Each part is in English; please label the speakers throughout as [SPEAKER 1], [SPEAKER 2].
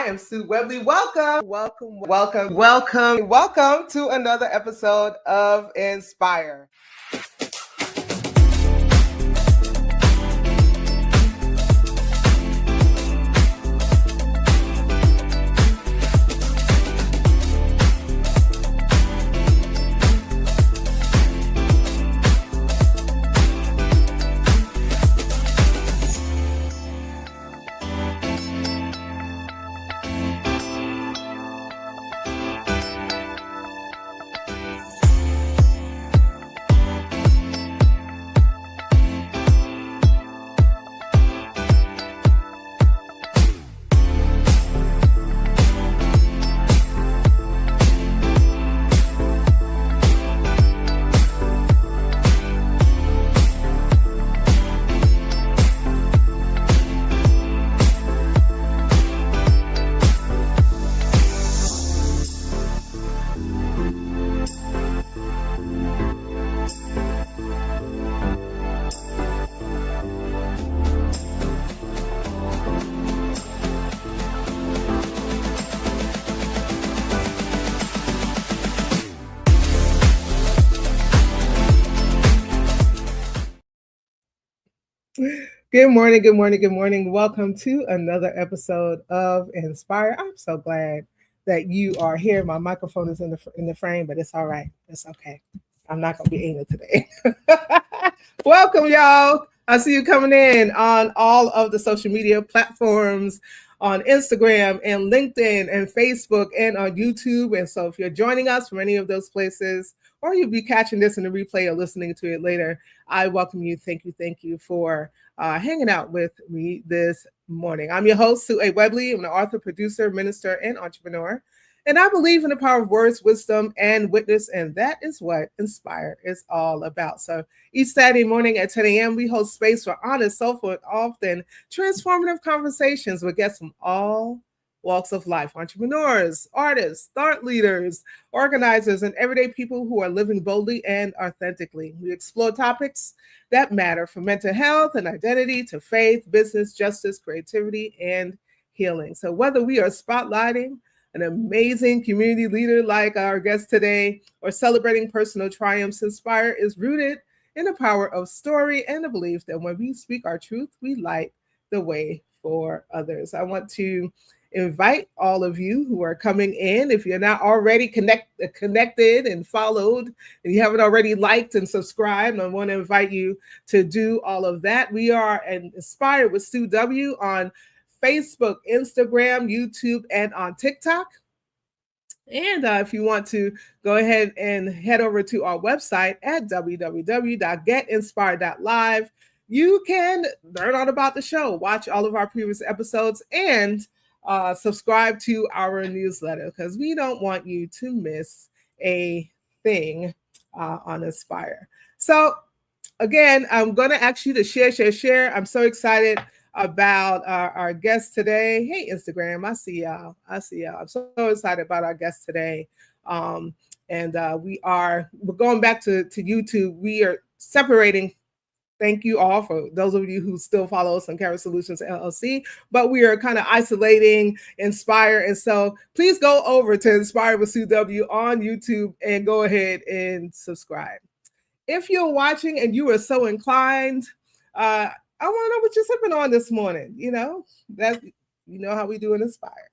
[SPEAKER 1] am Sue Webley. Welcome to another episode of Inspire. Good morning. Welcome to another episode of Inspire. I'm so glad that you are here. My microphone is in the frame, but it's all right. It's okay. I'm not gonna be anal today. Welcome, y'all. I see you coming in on all of the social media platforms, on Instagram and LinkedIn and Facebook and on YouTube. And so if you're joining us from any of those places, or you'll be catching this in the replay or listening to it later, I welcome you. Thank you for hanging out with me this morning. I'm your host, Sue A. Webley. I'm an author, producer, minister, and entrepreneur. And I believe in the power of words, wisdom, and witness. And that is what Inspire is all about. So each Saturday morning at 10 a.m., we host space for honest, soulful, and often transformative conversations with guests from all walks of life: entrepreneurs, artists, thought leaders, organizers, and everyday people who are living boldly and authentically. We explore topics that matter, from mental health and identity to faith, business, justice, creativity, and healing. So whether we are spotlighting an amazing community leader like our guest today, or celebrating personal triumphs, Inspire is rooted in the power of story and the belief that when we speak our truth, we light the way for others. I want to invite all of you who are coming in. If you're not already connected and followed, and you haven't already liked and subscribed, I want to invite you to do all of that. We are Inspired with Sue W on Facebook, Instagram, YouTube, and on TikTok. And if you want to go ahead and head over to our website at www.getinspired.live, you can learn all about the show, watch all of our previous episodes, and subscribe to our newsletter, because we don't want you to miss a thing on Inspire. So again, I'm going to ask you to share. I'm so excited about our guest today. Hey, Instagram, I see y'all. I'm so excited about our guest today. And we're going back to YouTube. We are separating. Thank you all for those of you who still follow us on Carrot Solutions LLC, but we are kind of isolating Inspire. And so please go over to Inspire with Sue W on YouTube and go ahead and subscribe. If you're watching and you are so inclined, I want to know what you're sipping on this morning. You know how we do in Inspire.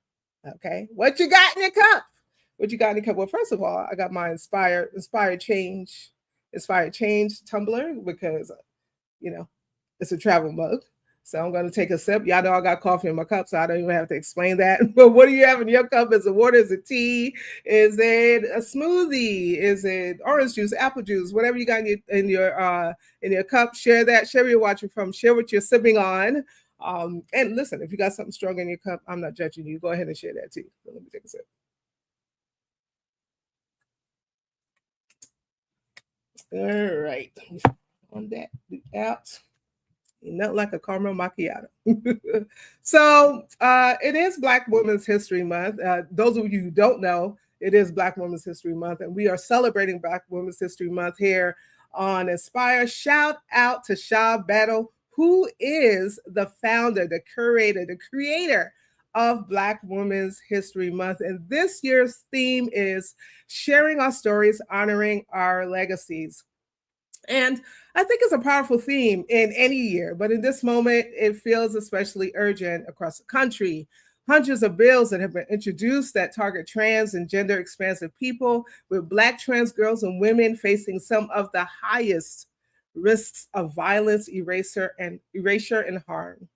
[SPEAKER 1] Okay, what you got in your cup? Well, first of all, I got my Inspired Change tumbler, because it's a travel mug. So I'm going to take a sip. Y'all know I got coffee in my cup, so I don't even have to explain that. But what do you have in your cup? Is it water? Is it tea? Is it a smoothie? Is it orange juice, apple juice? Whatever you got in your cup, share that. Share where you're watching from. Share what you're sipping on. And listen, if you got something strong in your cup, I'm not judging you. Go ahead and share that too. So let me take a sip. All right. On that out. Not like a caramel macchiato. So it is Black Women's History Month. Those of you who don't know, it is Black Women's History Month, and we are celebrating Black Women's History Month here on Inspire. Shout out to Sha Battle, who is the founder, the curator, the creator of Black Women's History Month. And this year's theme is sharing our stories, honoring our legacies. And I think it's a powerful theme in any year, but in this moment, it feels especially urgent across the country. Hundreds of bills that have been introduced that target trans and gender expansive people, with Black trans girls and women facing some of the highest risks of violence, erasure and harm.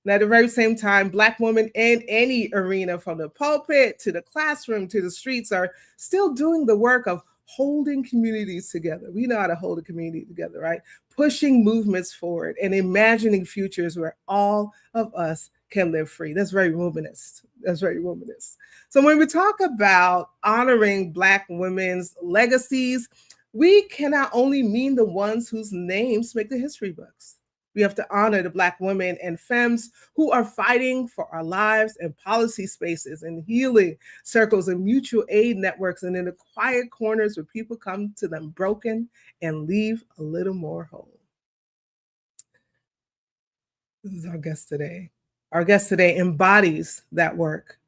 [SPEAKER 1] And at the very same time, Black women in any arena, from the pulpit to the classroom to the streets, are still doing the work of holding communities together. We know how to hold a community together, right? Pushing movements forward and imagining futures where all of us can live free. That's very womanist. That's very womanist. So when we talk about honoring Black women's legacies, we cannot only mean the ones whose names make the history books. We have to honor the Black women and femmes who are fighting for our lives in policy spaces and healing circles and mutual aid networks, and in the quiet corners where people come to them broken and leave a little more whole. This is our guest today. Our guest today embodies that work.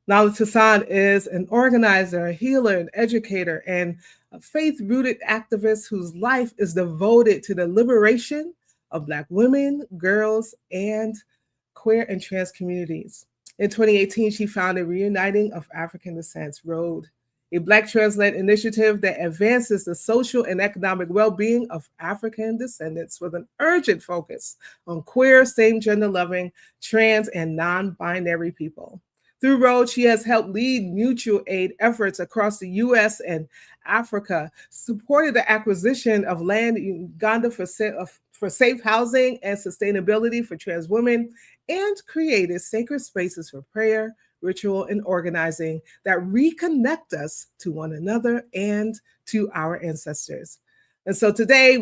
[SPEAKER 1] Nala Toussaint is an organizer, a healer, an educator, and a faith rooted activist whose life is devoted to the liberation of Black women, girls, and queer and trans communities. In 2018, she founded Reuniting of African Descents Road, a Black trans led initiative that advances the social and economic well being of African descendants with an urgent focus on queer, same gender loving, trans, and non binary people. Through Road, she has helped lead mutual aid efforts across the US and Africa, supported the acquisition of land in Uganda for safe housing and sustainability for trans women, and created sacred spaces for prayer, ritual, and organizing that reconnect us to one another and to our ancestors. And so today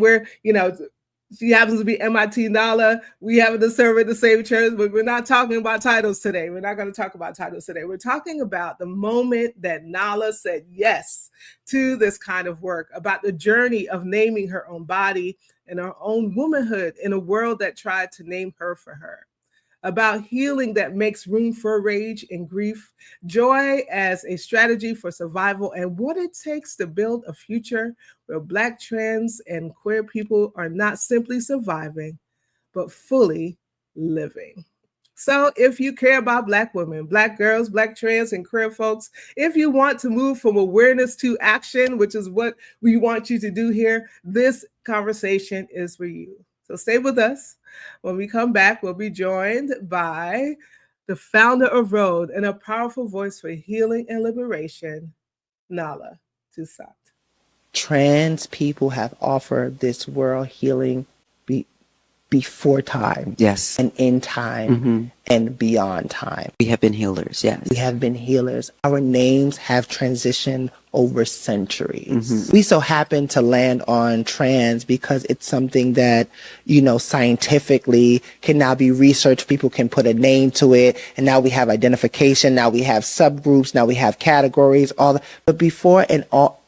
[SPEAKER 1] she happens to be MIT Nala. We happen to serve in the same church, but we're not talking about titles today. We're not going to talk about titles today. We're talking about the moment that Nala said yes to this kind of work, about the journey of naming her own body and her own womanhood in a world that tried to name her for her, about healing that makes room for rage and grief, joy as a strategy for survival, and what it takes to build a future where Black, trans, and queer people are not simply surviving, but fully living. So, if you care about Black women, Black girls, Black trans, and queer folks, if you want to move from awareness to action, which is what we want you to do here, this conversation is for you. So, stay with us. When we come back, we'll be joined by the founder of Road and a powerful voice for healing and liberation, Nala Toussaint.
[SPEAKER 2] Trans people have offered this world healing before time.
[SPEAKER 3] Yes.
[SPEAKER 2] And in time and beyond time.
[SPEAKER 3] We have been healers, yes.
[SPEAKER 2] We have been healers. Our names have transitioned over centuries. We so happen to land on trans because it's something that, scientifically can now be researched. People can put a name to it. And now we have identification. Now we have subgroups. Now we have categories. But before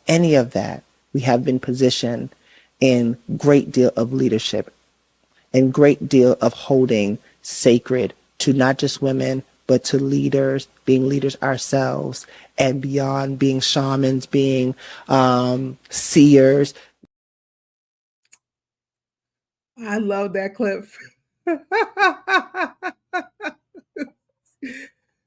[SPEAKER 2] any of that, we have been positioned in great deal of leadership and great deal of holding sacred to not just women, but to leaders, being leaders ourselves, and beyond, being shamans, being seers.
[SPEAKER 1] I love that clip.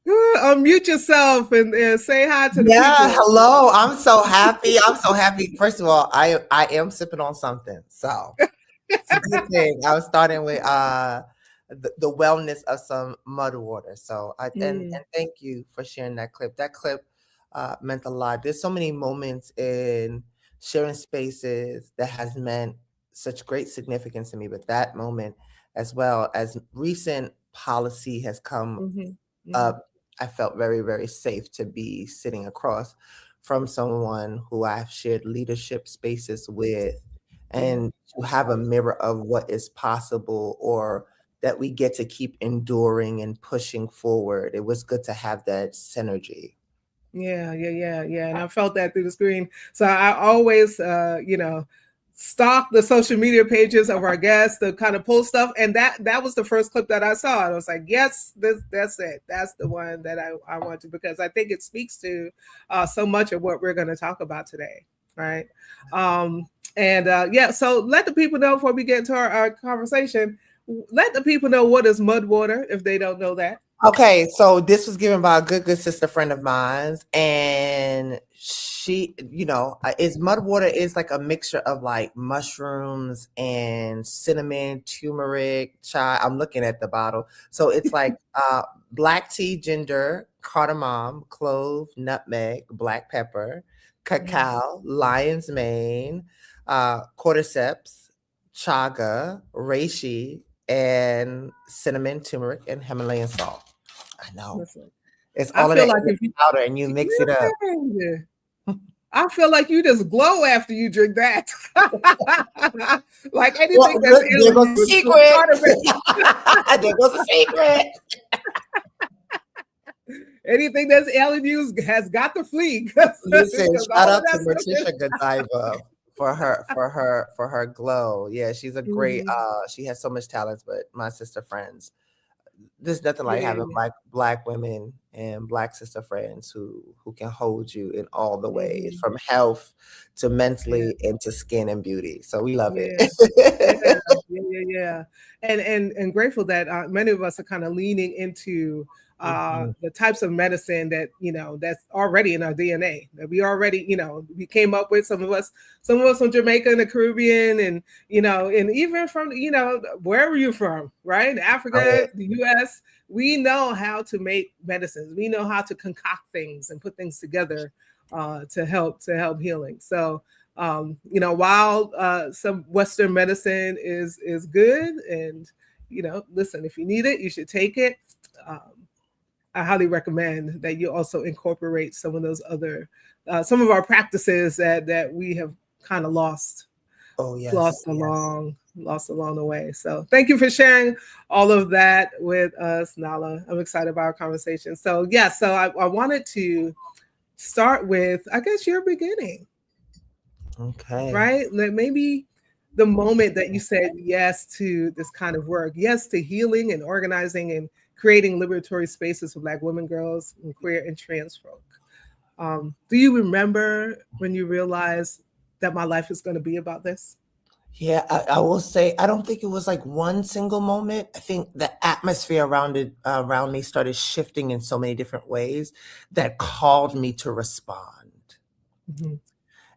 [SPEAKER 1] Unmute yourself and say hi to the people.
[SPEAKER 4] Hello. I'm so happy. I'm so happy. First of all, I am sipping on something. So it's a good thing. I was starting with the wellness of some mud water. So and thank you for sharing that clip. That clip meant a lot. There's so many moments in sharing spaces that has meant such great significance to me, but that moment, as well as recent policy has come up, I felt very, very safe to be sitting across from someone who I've shared leadership spaces with, and to have a mirror of what is possible, or that we get to keep enduring and pushing forward. It was good to have that synergy.
[SPEAKER 1] Yeah. And I felt that through the screen. So I always, stalk the social media pages of our guests to kind of pull stuff, and that was the first clip that I saw, and I was like, yes, that's it, that's the one that I want to, because I think it speaks to so much of what we're going to talk about today, right? And yeah, so let the people know before we get into our conversation. Let the people know what is mud water if they don't know that.
[SPEAKER 4] Okay, so this was given by a good sister friend of mine, and she, is mud water is like a mixture of like mushrooms and cinnamon, turmeric, chai. I'm looking at the bottle, so it's like black tea, ginger, cardamom, clove, nutmeg, black pepper, cacao, lion's mane, cordyceps, chaga, reishi, and cinnamon, turmeric, and Himalayan salt. I know.
[SPEAKER 1] Listen,
[SPEAKER 4] It's
[SPEAKER 1] I
[SPEAKER 4] all of
[SPEAKER 1] feel
[SPEAKER 4] that
[SPEAKER 1] like
[SPEAKER 4] in
[SPEAKER 1] if
[SPEAKER 4] the
[SPEAKER 1] you,
[SPEAKER 4] powder and you mix it up.
[SPEAKER 1] I feel like you just glow after you drink that. Like
[SPEAKER 4] Well,
[SPEAKER 1] anything that's
[SPEAKER 4] there goes the
[SPEAKER 1] in
[SPEAKER 4] secret.
[SPEAKER 1] part of it.
[SPEAKER 4] There goes the secret.
[SPEAKER 1] Anything that's alien news has got to flee.
[SPEAKER 4] Listen, shout
[SPEAKER 1] All of
[SPEAKER 4] out to
[SPEAKER 1] that stuff
[SPEAKER 4] Morticia Godiva for her glow. Yeah, she's a great she has so much talent, but my sister friends. There's nothing like
[SPEAKER 1] Yeah,
[SPEAKER 4] having black women and black sister friends who can hold you in all the ways, from health to mentally and to skin and beauty. So we love it.
[SPEAKER 1] Yeah. And grateful that many of us are kind of leaning into the types of medicine that that's already in our DNA, that we already we came up with. Some of us from Jamaica and the Caribbean, and and even from wherever you're from, right? Africa, the U.S. We know how to make medicines. We know how to concoct things and put things together to help healing. So while some Western medicine is good, and listen, if you need it, you should take it. I highly recommend that you also incorporate some of those other, some of our practices that we have kind of lost. Lost along the way. So thank you for sharing all of that with us, Nala. I'm excited about our conversation. So so I wanted to start with, I guess, your beginning.
[SPEAKER 4] Okay.
[SPEAKER 1] Right? Like maybe the moment that you said yes to this kind of work, yes to healing and organizing and creating liberatory spaces for Black women, girls, and queer and trans folk. Do you remember when you realized that my life is going to be about this?
[SPEAKER 4] Yeah, I will say I don't think it was like one single moment. I think the atmosphere around me started shifting in so many different ways that called me to respond.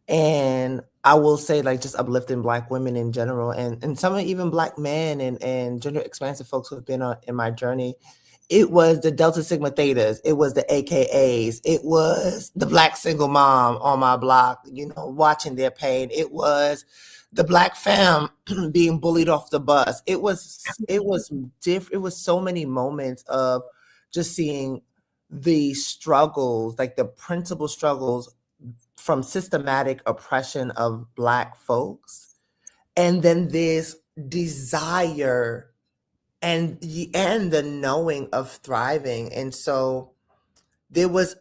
[SPEAKER 4] And I will say, like, just uplifting Black women in general, and some even Black men and gender expansive folks who have been in my journey. It was the Delta Sigma Thetas. It was the AKAs. It was the Black single mom on my block, watching their pain. It was the Black femme being bullied off the bus. It was different. It was so many moments of just seeing the struggles, like the principal struggles from systematic oppression of Black folks, and then this desire and the knowing of thriving. And so there was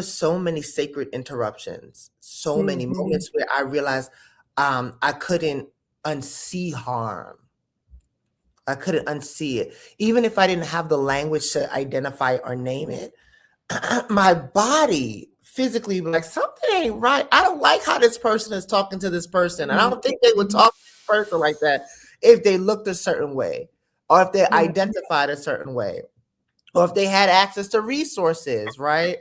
[SPEAKER 4] so many sacred interruptions, so many moments where I realized I couldn't unsee harm. I couldn't unsee it. Even if I didn't have the language to identify or name it, my body physically like, something ain't right. I don't like how this person is talking to this person. And I don't think they would talk to this person like that if they looked a certain way, or if they identified a certain way, or if they had access to resources, right?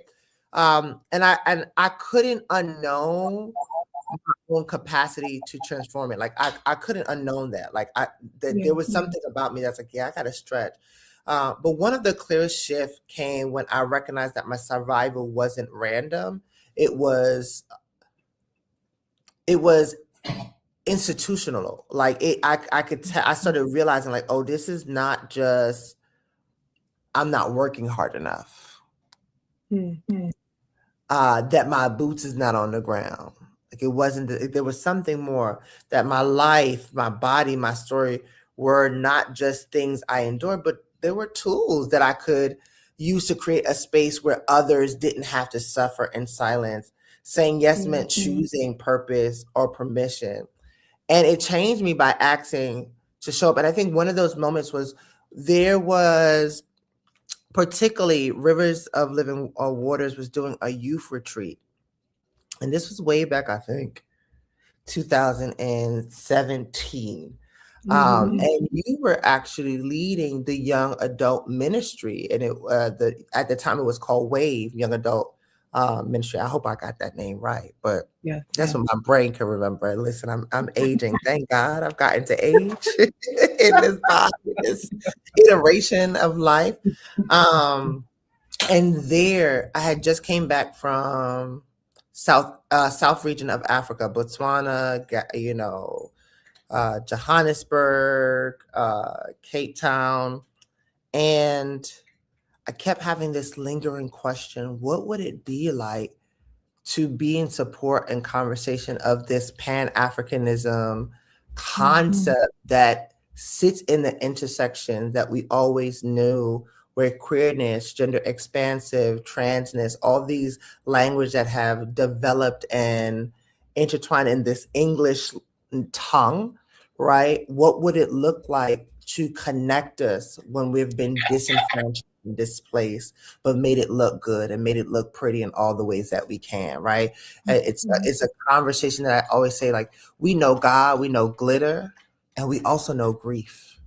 [SPEAKER 4] And I couldn't unknown my own capacity to transform it. Like I couldn't unknown that. Like there was something about me that's like, yeah, I gotta stretch. But one of the clearest shifts came when I recognized that my survival wasn't random. It was institutional. Like I could tell. I started realizing, like, oh, this is not just I'm not working hard enough. That my boots is not on the ground. Like it wasn't. There was something more. That my life, my body, my story were not just things I endured, but there were tools that I could use to create a space where others didn't have to suffer in silence. Saying yes meant choosing purpose or permission. And it changed me by asking to show up. And I think one of those moments was there was particularly Rivers of Living Waters was doing a youth retreat. And this was way back, I think, 2017.
[SPEAKER 1] Mm-hmm.
[SPEAKER 4] And you were actually leading the young adult ministry, and at the time it was called Wave Young Adult Ministry. I hope I got that name right, but
[SPEAKER 1] Yeah,
[SPEAKER 4] that's
[SPEAKER 1] yeah.
[SPEAKER 4] what my brain can remember. Listen, I'm aging. Thank God I've gotten to age in this body, this iteration of life. Um, and there, I had just came back from South region of Africa, Botswana, Johannesburg, Cape Town, and I kept having this lingering question: what would it be like to be in support and conversation of this Pan-Africanism concept that sits in the intersection that we always knew, where queerness, gender expansive, transness, all these language that have developed and intertwined in this English tongue, right? What would it look like to connect us when we've been disenfranchised and displaced, but made it look good and made it look pretty in all the ways that we can, right? It's a conversation that I always say, like, we know God, we know glitter, and we also know grief.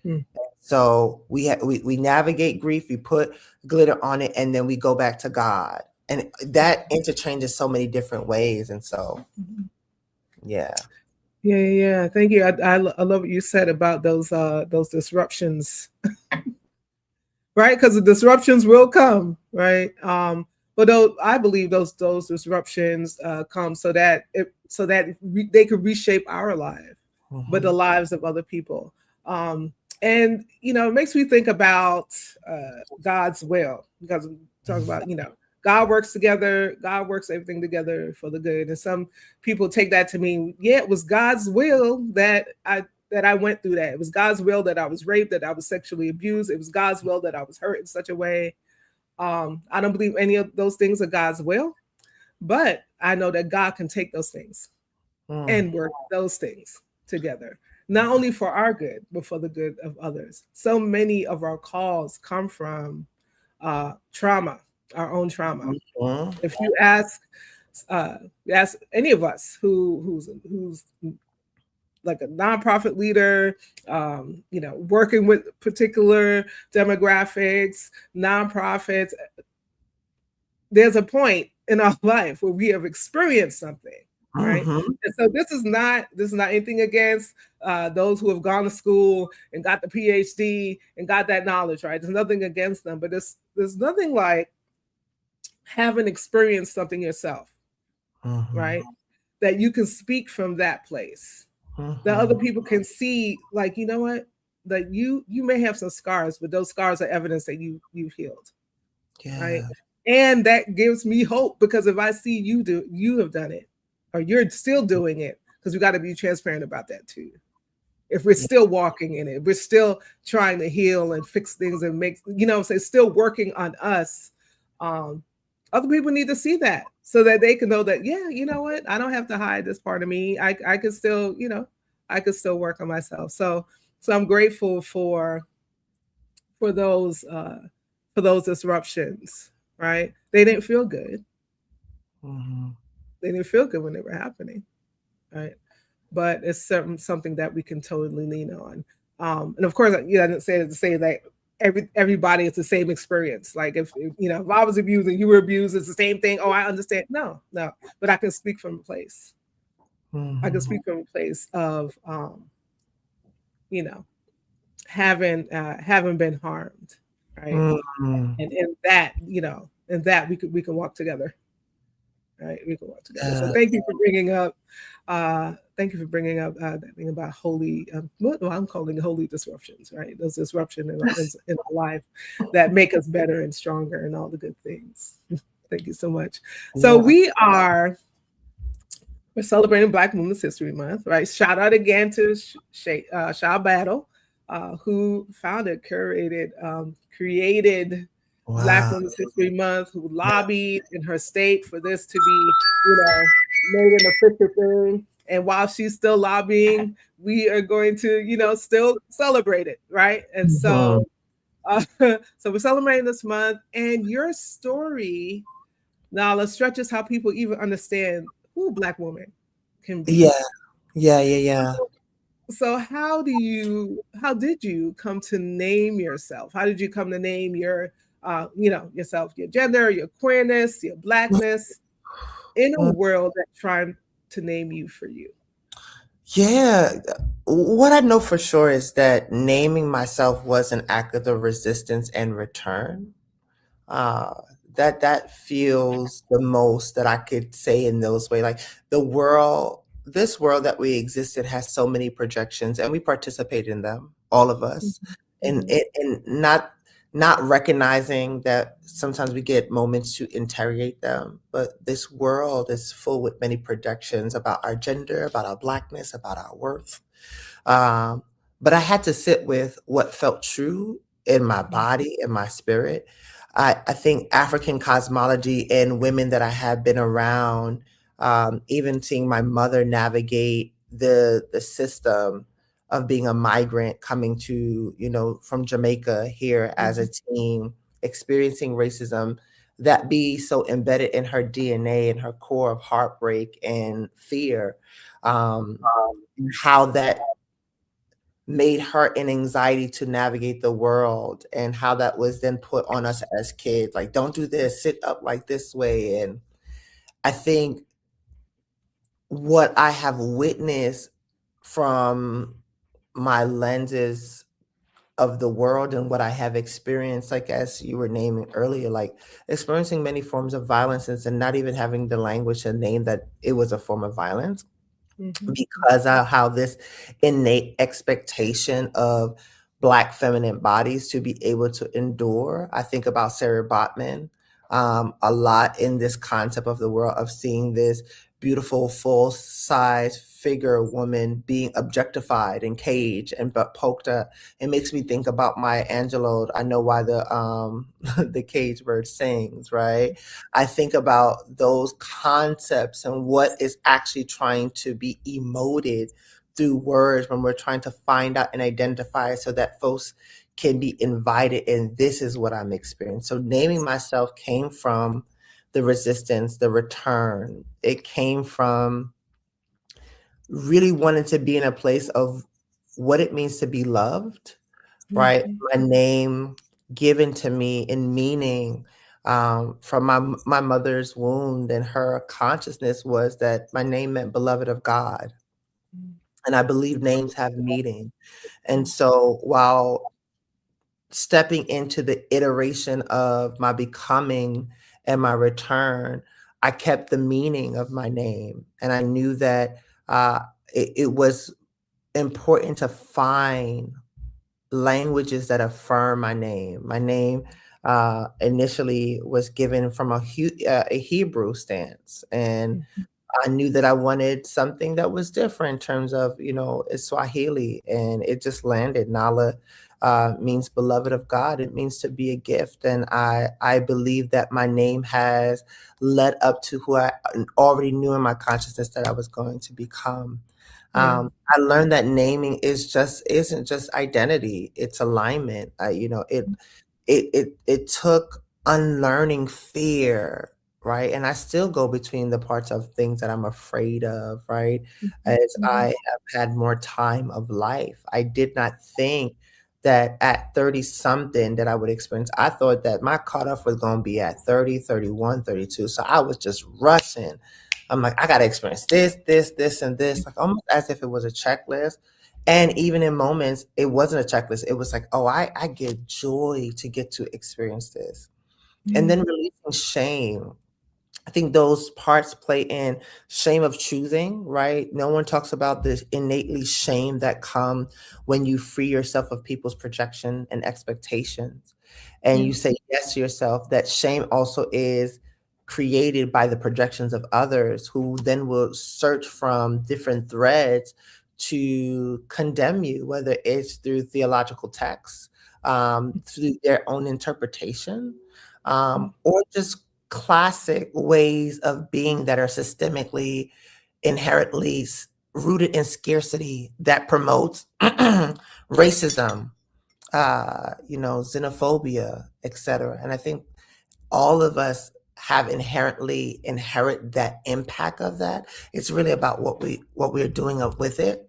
[SPEAKER 1] Mm.
[SPEAKER 4] So we navigate grief, we put glitter on it, and then we go back to God, and that interchanges so many different ways. And so, yeah.
[SPEAKER 1] Yeah. Thank you. I love what you said about those disruptions, right? Because the disruptions will come, right? But I believe those disruptions come so that they could reshape our life, but the lives of other people. And it makes me think about God's will, because we talk about God works together. God works everything together for the good. And some people take that to mean, yeah, it was God's will that I went through that. It was God's will that I was raped, that I was sexually abused. It was God's will that I was hurt in such a way. I don't believe any of those things are God's will, but I know that God can take those things and work those things together, not only for our good, but for the good of others. So many of our calls come from trauma, our own trauma. If you ask any of us who's like a nonprofit leader, working with particular demographics, nonprofits, there's a point in our life where we have experienced something, right? And so this is not anything against those who have gone to school and got the PhD and got that knowledge, right? There's nothing against them, but there's nothing like having experienced something yourself, right? That you can speak from that place, that other people can see, like, you know what, that you may have some scars, but those scars are evidence that you've healed, right? And that gives me hope, because if I see you have done it, or you're still doing it, because we got to be transparent about that too. If we're still walking in it, we're still trying to heal and fix things and make, say, still working on us. Other people need to see that, so that they can know that, yeah, you know what, I don't have to hide this part of me. I could still, I could still work on myself. So I'm grateful for those disruptions, right? They didn't feel good. They didn't feel good when they were happening, right? But it's something that we can totally lean on. And of course, I didn't say it to say that everybody is the same experience. Like if I was abused and you were abused, it's the same thing. Oh, I understand. No, but I can speak from a place. I can speak from a place of having been harmed, right? And in that, we can walk together, right? We can walk together. So thank you for bringing up that thing about holy. What I'm calling holy disruptions, right? Those disruptions in our life that make us better and stronger and all the good things. Thank you so much. So we're celebrating Black Women's History Month, right? Shout out again to Sha Battle, who founded, curated, created Black Women's History Month, who lobbied in her state for this to be, made an official thing. And while she's still lobbying, we are going to, still celebrate it, right? And
[SPEAKER 4] Mhm.
[SPEAKER 1] so, so we're celebrating this month, and your story, Nala, stretches how people even understand who Black woman can be.
[SPEAKER 4] Yeah. Yeah, yeah, yeah.
[SPEAKER 1] So how did you come to name yourself? How did you come to name your yourself, your gender, your queerness, your blackness in a
[SPEAKER 4] Mm.
[SPEAKER 1] world that's trying to name you for you?
[SPEAKER 4] Yeah. What I know for sure is that naming myself was an act of the resistance and return. Uh, that feels the most that I could say in those ways. Like this world that we exist in has so many projections, and we participate in them, all of us,
[SPEAKER 1] Mhm,
[SPEAKER 4] and
[SPEAKER 1] mhm,
[SPEAKER 4] and not recognizing that sometimes we get moments to interrogate them. But this world is full with many projections about our gender, about our blackness, about our worth. Um, but I had to sit with what felt true in my
[SPEAKER 1] mhm,
[SPEAKER 4] body, in my spirit. I think African cosmology and women that I have been around, even seeing my mother navigate the system of being a migrant coming to, from Jamaica here as a
[SPEAKER 1] mhm,
[SPEAKER 4] teen, experiencing racism that be so embedded in her DNA and her core of heartbreak and fear. Um, and how that made her an anxiety to navigate the world, and how that was then put on us as kids, like, don't do this, sit up like this way. And I think what I have witnessed from my lenses of the world and what I have experienced, like as you were naming earlier, like experiencing many forms of violence and not even having the language to name that it was a form of violence,
[SPEAKER 1] mhm,
[SPEAKER 4] because of how this innate expectation of Black feminine bodies to be able to endure. I think about Sarah Botman a lot in this concept of the world of seeing this beautiful full size figure woman being objectified and caged and but poked up. It makes me think about Maya Angelou. I know why the the cage bird sings, right? I think about those concepts and what is actually trying to be emoted through words when we're trying to find out and identify so that folks can be invited in. This is what I'm experiencing. So naming myself came from the resistance, the return. It came from really wanting to be in a place of what it means to be loved, right?
[SPEAKER 1] mhm,
[SPEAKER 4] My name given to me in meaning, from my mother's wound, and her consciousness was that my name meant beloved of God.
[SPEAKER 1] mhm,
[SPEAKER 4] And I believe names have meaning. And so while stepping into the iteration of my becoming and my return, I kept the meaning of my name. And I knew that uh, it was important to find languages that affirm my name. My name initially was given from a Hebrew stance, and
[SPEAKER 1] mhm,
[SPEAKER 4] I knew that I wanted something that was different in terms of, it's Swahili, and it just landed. Nala means beloved of God. It means to be a gift, and I believe that my name has led up to who I already knew in my consciousness that I was going to become.
[SPEAKER 1] yeah,
[SPEAKER 4] I learned that naming isn't just identity; it's alignment. It took unlearning fear, right? And I still go between the parts of things that I'm afraid of, right?
[SPEAKER 1] mhm,
[SPEAKER 4] As
[SPEAKER 1] mhm,
[SPEAKER 4] I have had more time of life, I did not think that at 30 something that I would experience. I thought that my cutoff was going to be at 30, 31, 32. So I was just rushing. I'm like, I got to experience this, and this, like almost as if it was a checklist. And even in moments, it wasn't a checklist. It was like, oh, I get joy to get to experience this. And then
[SPEAKER 1] mhm,
[SPEAKER 4] releasing shame. I think those parts play in shame of choosing, right? No one talks about this innately shame that come when you free yourself of people's projection and expectations. And
[SPEAKER 1] yeah,
[SPEAKER 4] you say yes to yourself. That shame also is created by the projections of others who then will search from different threads to condemn you, whether it's through theological texts, through their own interpretation,
[SPEAKER 1] mhm,
[SPEAKER 4] or just classic ways of being that are systemically, inherently rooted in scarcity that promotes racism, xenophobia, etc. And I think all of us have inherently inherit that impact of that. It's really about what we're doing with it.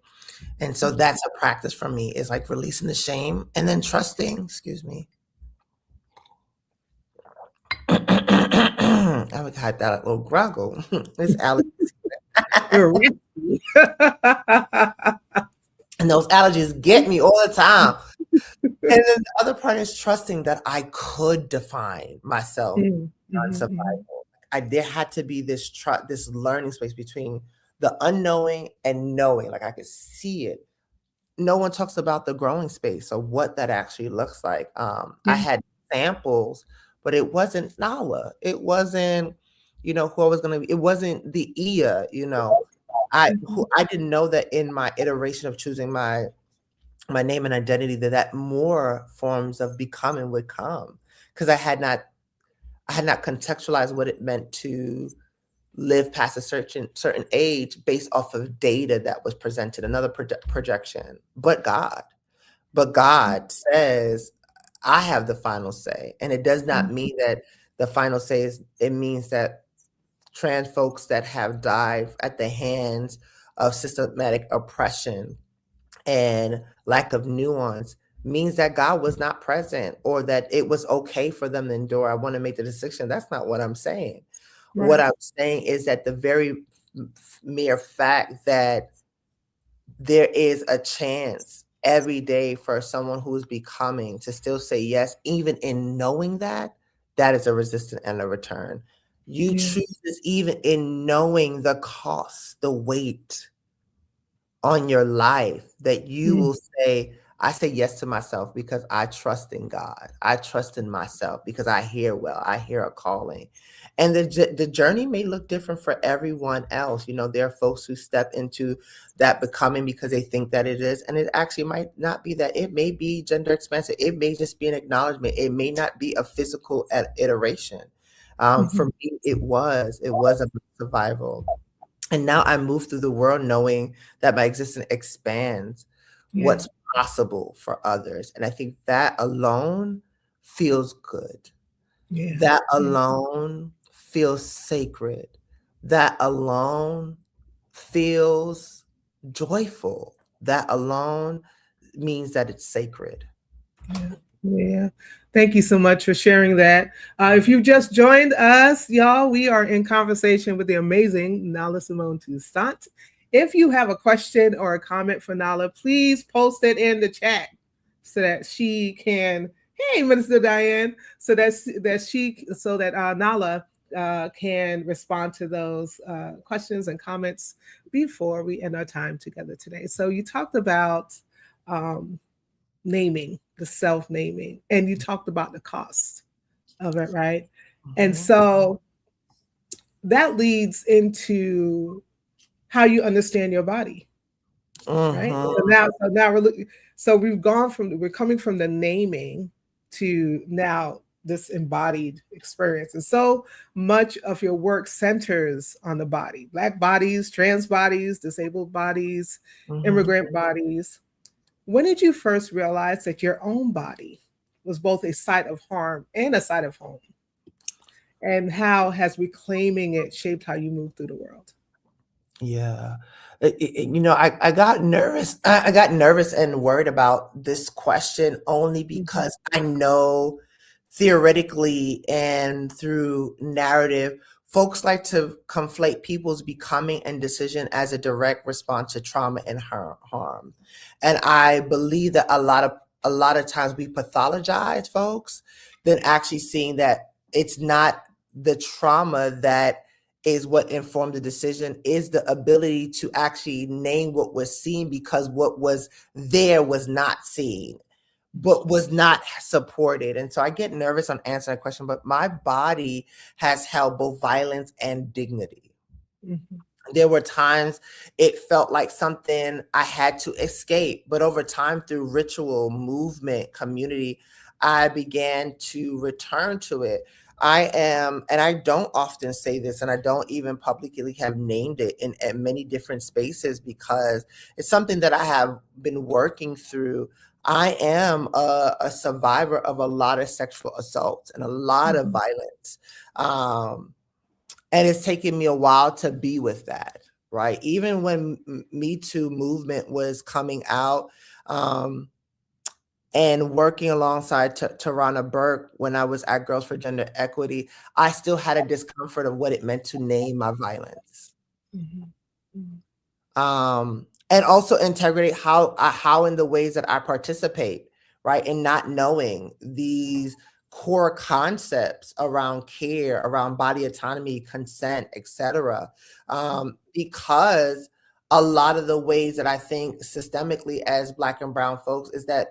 [SPEAKER 4] And so that's a practice for me, is like releasing the shame and then trusting, excuse me. I had that little gruggle. It's allergies. And those allergies get me all the time. And then the other part is trusting that I could define myself on survival. There had to be this learning space between the unknowing and knowing. Like I could see it. No one talks about the growing space or what that actually looks like. I had samples, but it wasn't Nala. It wasn't, who I was going to be. It wasn't the Ia, I didn't know that in my iteration of choosing my name and identity, that more forms of becoming would come, because I had not contextualized what it meant to live past a certain age based off of data that was presented, another projection. But God says, I have the final say. And it does not mean that the final say it means that trans folks that have died at the hands of systematic oppression and lack of nuance means that God was not present, or that it was okay for them to endure. I want to make the distinction. That's not what I'm saying. Right. What I'm saying is that the very mere fact that there is a chance every day for someone who is becoming to still say yes, even in knowing that is a resistance and a return. You choose this even in knowing the cost, the weight on your life, that you will say, I say yes to myself because I trust in God. I trust in myself because I hear well. I hear a calling. And the journey may look different for everyone else. There are folks who step into that becoming because they think that it is. And it actually might not be that. It may be gender expansive. It may just be an acknowledgement. It may not be a physical iteration. For me, it was a survival. And now I move through the world knowing that my existence expands what's possible for others. And I think that alone feels good. That alone feels sacred. That alone feels joyful. That alone means that it's sacred.
[SPEAKER 1] Yeah. Thank you so much for sharing that. If you've just joined us, y'all, we are in conversation with the amazing Nala Simone Toussaint. If you have a question or a comment for Nala, please post it in the chat so that she can, hey, Minister Diane, so that Nala can respond to those questions and comments before we end our time together today. So you talked about naming, the self-naming, and you talked about the cost of it, right? And so that leads into how you understand your body, right? So we're coming from the naming to now this embodied experience. And so much of your work centers on the body, Black bodies, trans bodies, disabled bodies, immigrant bodies. When did you first realize that your own body was both a site of harm and a site of home? And how has reclaiming it shaped how you move through the world?
[SPEAKER 4] Yeah. I got nervous. I got nervous and worried about this question only because I know theoretically and through narrative, folks like to conflate people's becoming and decision as a direct response to trauma and harm. And I believe that a lot of times we pathologize folks than actually seeing that it's not the trauma that is what informed the decision, is the ability to actually name what was seen, because what was there was not seen, but was not supported. And so I get nervous on answering that question, but my body has held both violence and dignity. There were times it felt like something I had to escape, but over time, through ritual, movement, community, I began to return to it. I am, and I don't often say this, and I don't even publicly have named it in many different spaces because it's something that I have been working through. I am a survivor of a lot of sexual assault and a lot of violence. And it's taken me a while to be with that, right? Even when Me Too movement was coming out, and working alongside Tarana Burke when I was at Girls for Gender Equity, I still had a discomfort of what it meant to name my violence. And also integrate how in the ways that I participate, right? And not knowing these core concepts around care, around body autonomy, consent, etc. Because a lot of the ways that I think systemically as Black and Brown folks is that,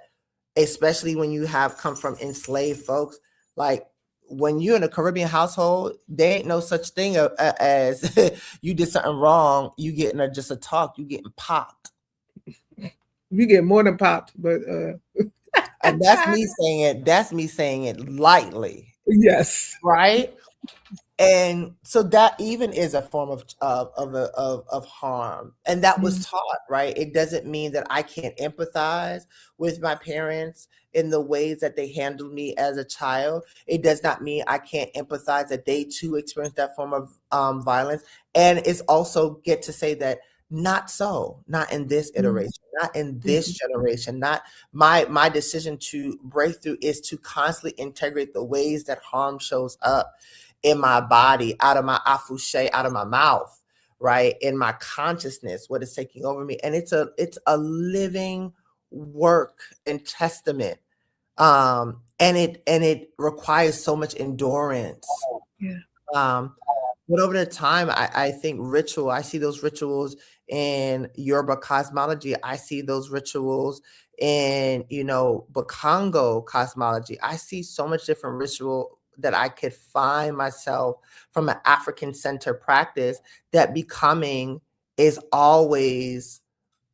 [SPEAKER 4] especially when you have come from enslaved folks, like when you're in a Caribbean household, there ain't no such thing as you did something wrong, you getting just a talk, you getting popped.
[SPEAKER 1] You get more than popped, but
[SPEAKER 4] and that's me saying it lightly.
[SPEAKER 1] Yes.
[SPEAKER 4] Right? And so that even is a form of harm, and that was taught, right? It doesn't mean that I can't empathize with my parents in the ways that they handled me as a child. It does not mean I can't empathize that they too experienced that form of violence. And it's also get to say that not in this iteration, not in this generation. Not my decision to break through is to constantly integrate the ways that harm shows up in my body, out of my afouche, out of my mouth, right? In my consciousness, what is taking over me. And it's a living work and testament. And it requires so much endurance.
[SPEAKER 1] Yeah.
[SPEAKER 4] But over the time, I think I see those rituals in Yoruba cosmology. I see those rituals in, Bakongo cosmology. I see so much different ritual that I could find myself from an African center practice, that becoming is always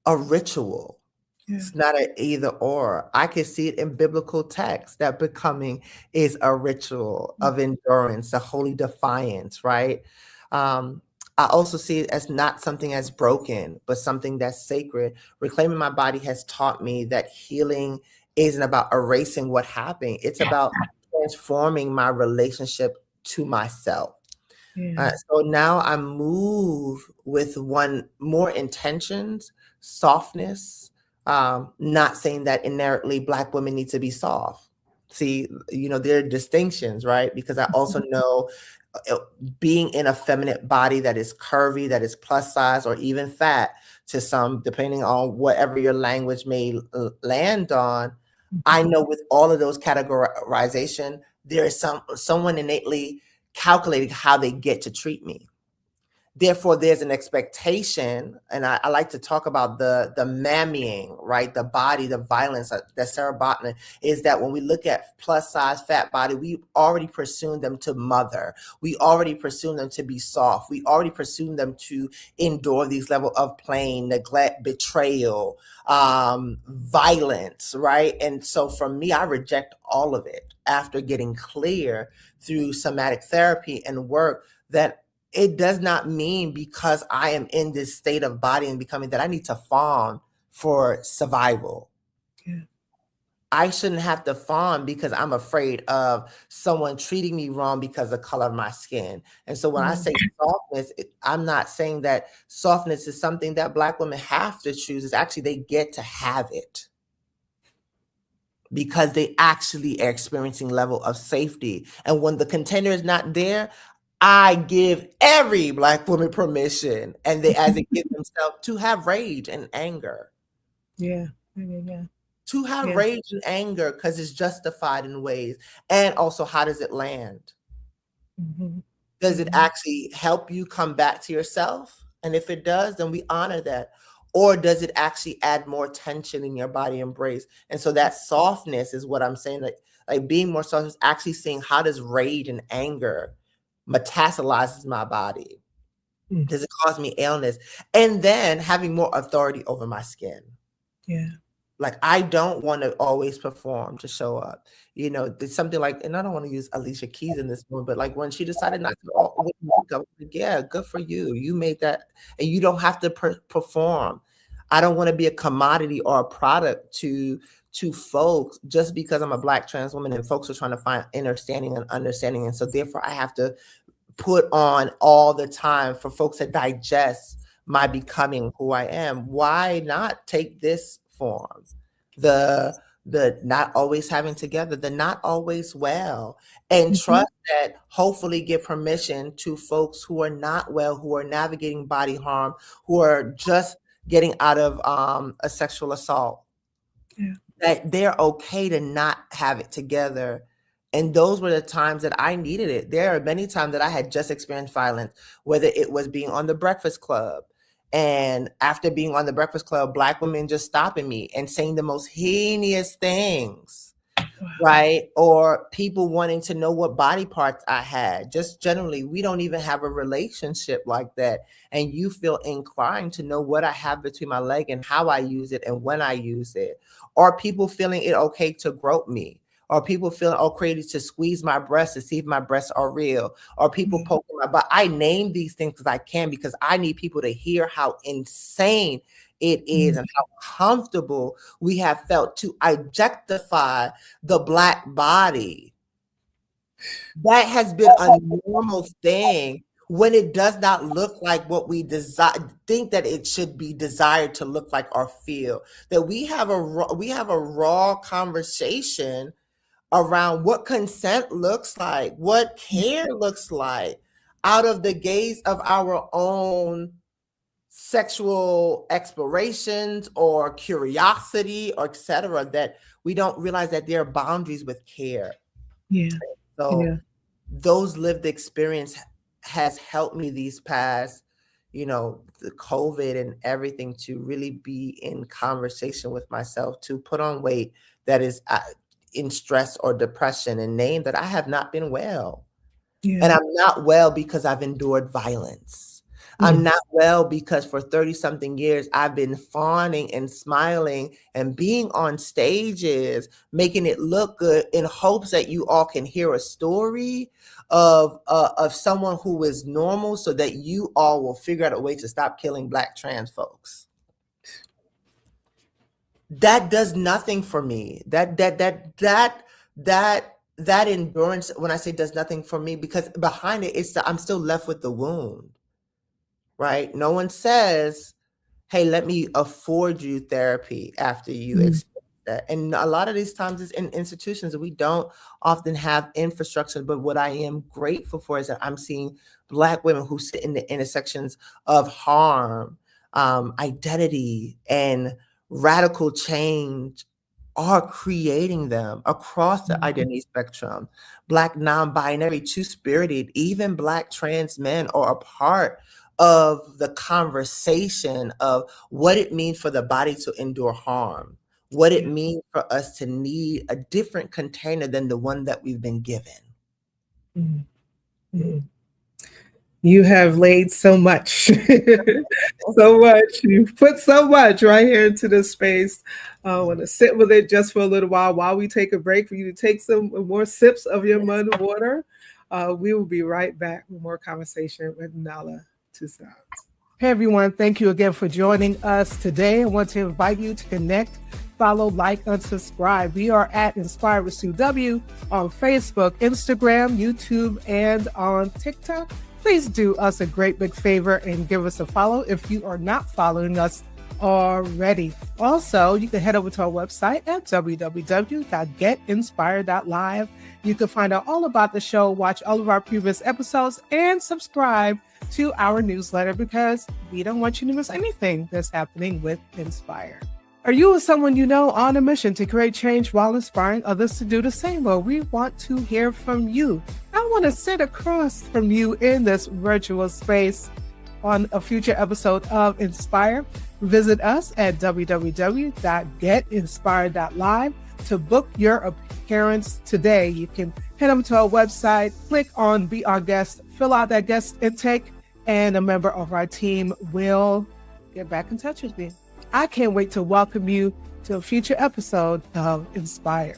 [SPEAKER 4] a ritual.
[SPEAKER 1] Yeah.
[SPEAKER 4] It's not an either or. I can see it in biblical text that becoming is a ritual of endurance, a holy defiance, right? I also see it as not something as broken, but something that's sacred. Reclaiming my body has taught me that healing isn't about erasing what happened. It's about transforming my relationship to myself.
[SPEAKER 1] Yeah.
[SPEAKER 4] So now I move with one more intentions, softness. Not saying that inherently Black women need to be soft. See, there are distinctions, right? Because I also know being in a feminine body that is curvy, that is plus size, or even fat to some, depending on whatever your language may land on. I know with all of those categorization, there is someone innately calculating how they get to treat me. Therefore, there's an expectation, and I like to talk about the mammying, right? The body, the violence that Sarah Botman is that when we look at plus size fat body, we already presume them to mother. We already presume them to be soft. We already presume them to endure these level of pain, neglect, betrayal, violence, right? And so for me, I reject all of it after getting clear through somatic therapy and work that it does not mean because I am in this state of body and becoming that I need to fawn for survival.
[SPEAKER 1] Yeah.
[SPEAKER 4] I shouldn't have to fawn because I'm afraid of someone treating me wrong because of the color of my skin. And so when I say softness, I'm not saying that softness is something that Black women have to choose. It's actually they get to have it because they actually are experiencing level of safety. And when the container is not there, I give every Black woman permission, and they as they give themselves to have rage and anger.
[SPEAKER 1] Yeah. Yeah.
[SPEAKER 4] To have rage and anger because it's justified in ways. And also, how does it land? Does it actually help you come back to yourself? And if it does, then we honor that. Or does it actually add more tension in your body embrace? And so that softness is what I'm saying. Like being more soft is actually seeing how does rage and anger metastasizes my body? Does it cause me illness? And then having more authority over my skin.
[SPEAKER 1] Yeah.
[SPEAKER 4] Like, I don't want to always perform to show up. You know, there's something like, and I don't want to use Alicia Keys in this one, but like when she decided not to wear makeup, like, yeah, good for you. You made that, and you don't have to perform. I don't want to be a commodity or a product to folks just because I'm a Black trans woman and folks are trying to find understanding. And so therefore I have to put on all the time for folks to digest my becoming who I am. Why not take this form? The not always having together, the not always well, and trust that hopefully give permission to folks who are not well, who are navigating body harm, who are just getting out of a sexual assault, that they're okay to not have it together. And those were the times that I needed it. There are many times that I had just experienced violence, whether it was being on the Breakfast Club. And after being on the Breakfast Club, Black women just stopping me and saying the most heinous things, right? Or people wanting to know what body parts I had. Just generally, we don't even have a relationship like that. And you feel inclined to know what I have between my leg and how I use it and when I use it. Or people feeling it okay to grope me. Or people feeling okay to squeeze my breasts to see if my breasts are real. Or people poking my butt. I name these things because I can, because I need people to hear how insane it is and how comfortable we have felt to objectify the Black body. That has been a normal thing when it does not look like what we think that it should be desired to look like or feel. That we have a raw conversation around what consent looks like, what care looks like, out of the gaze of our own sexual explorations or curiosity or etc., that we don't realize that there are boundaries with care. So those lived experience has helped me these past, the COVID and everything, to really be in conversation with myself, to put on weight that is in stress or depression, and name that I have not been well. And I'm not well because I've endured violence. I'm not well because for 30-something years, I've been fawning and smiling and being on stages, making it look good in hopes that you all can hear a story of someone who is normal, so that you all will figure out a way to stop killing Black trans folks. That does nothing for me. That endurance, when I say does nothing for me, because behind it, it's I'm still left with the wound, right? No one says, hey, let me afford you therapy after you experience that. And a lot of these times it's in institutions, and we don't often have infrastructure. But what I am grateful for is that I'm seeing Black women who sit in the intersections of harm, identity, and radical change are creating them across the identity spectrum. Black non-binary, two-spirited, even Black trans men are a part of the conversation of what it means for the body to endure harm, what it means for us to need a different container than the one that we've been given.
[SPEAKER 1] You have laid so much, so much. You've put so much right here into this space. I want to sit with it just for a little while we take a break, for you to take some more sips of your mud water. We will be right back with more conversation with Nala Toussaint. Hey, everyone. Thank you again for joining us today. I want to invite you to connect, follow, like, and subscribe. We are at Inspire with Sue W on Facebook, Instagram, YouTube, and on TikTok. Please do us a great big favor and give us a follow if you are not following us already. Also, you can head over to our website at www.getinspired.live. You can find out all about the show, watch all of our previous episodes, and subscribe to our newsletter, because we don't want you to miss anything that's happening with Inspire. Are you or someone you know on a mission to create change while inspiring others to do the same? Well, we want to hear from you. I want to sit across from you in this virtual space on a future episode of Inspire. Visit us at www.getinspired.live to book your appearance today. You can head over to our website, click on Be Our Guest, fill out that guest intake, and a member of our team will get back in touch with you. I can't wait to welcome you to a future episode of Inspire.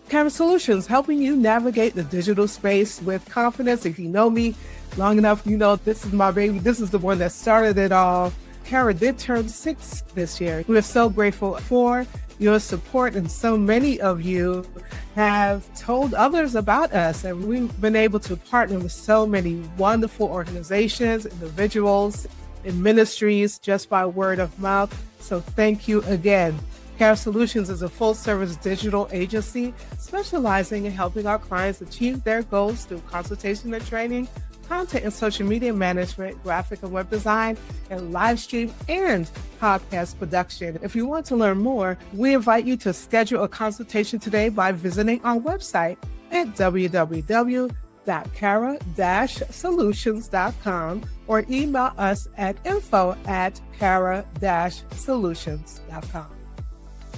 [SPEAKER 1] Camera Solutions, helping you navigate the digital space with confidence. If you know me long enough, you know this is my baby. This is the one that started it all. Kara did turn 6 this year. We're so grateful for your support, and so many of you have told others about us, and we've been able to partner with so many wonderful organizations, individuals, and ministries just by word of mouth. So thank you again. Kara Solutions is a full-service digital agency specializing in helping our clients achieve their goals through consultation and training, content and social media management, graphic and web design, and live stream and podcast production. If you want to learn more, we invite you to schedule a consultation today by visiting our website at www.kara-solutions.com or email us at info@kara-solutions.com.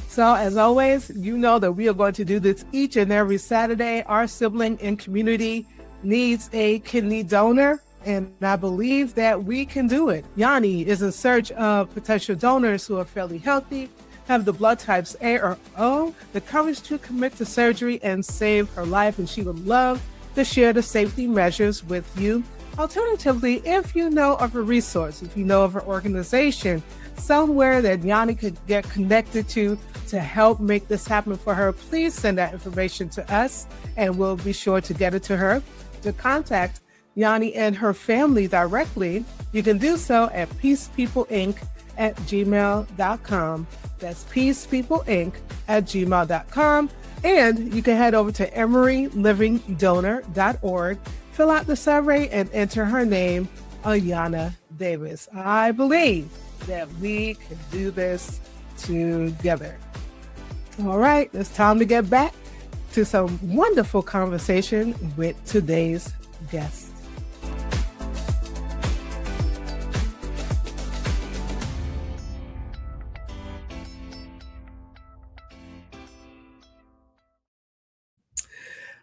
[SPEAKER 1] So as always, you know that we are going to do this each and every Saturday. Our sibling and community needs a kidney donor, and I believe that we can do it. Yanni is in search of potential donors who are fairly healthy, have the blood types A or O, the courage to commit to surgery and save her life, and she would love to share the safety measures with you. Alternatively, if you know of a resource, if you know of an organization, somewhere that Yanni could get connected to help make this happen for her, please send that information to us and we'll be sure to get it to her. To contact Yanni and her family directly, you can do so at peacepeopleinc@gmail.com. That's peacepeopleinc@gmail.com. And you can head over to EmeryLivingDonor.org, fill out the survey, and enter her name, Ayana Davis. I believe that we can do this together. All right, it's time to get back to some wonderful conversation with today's guest.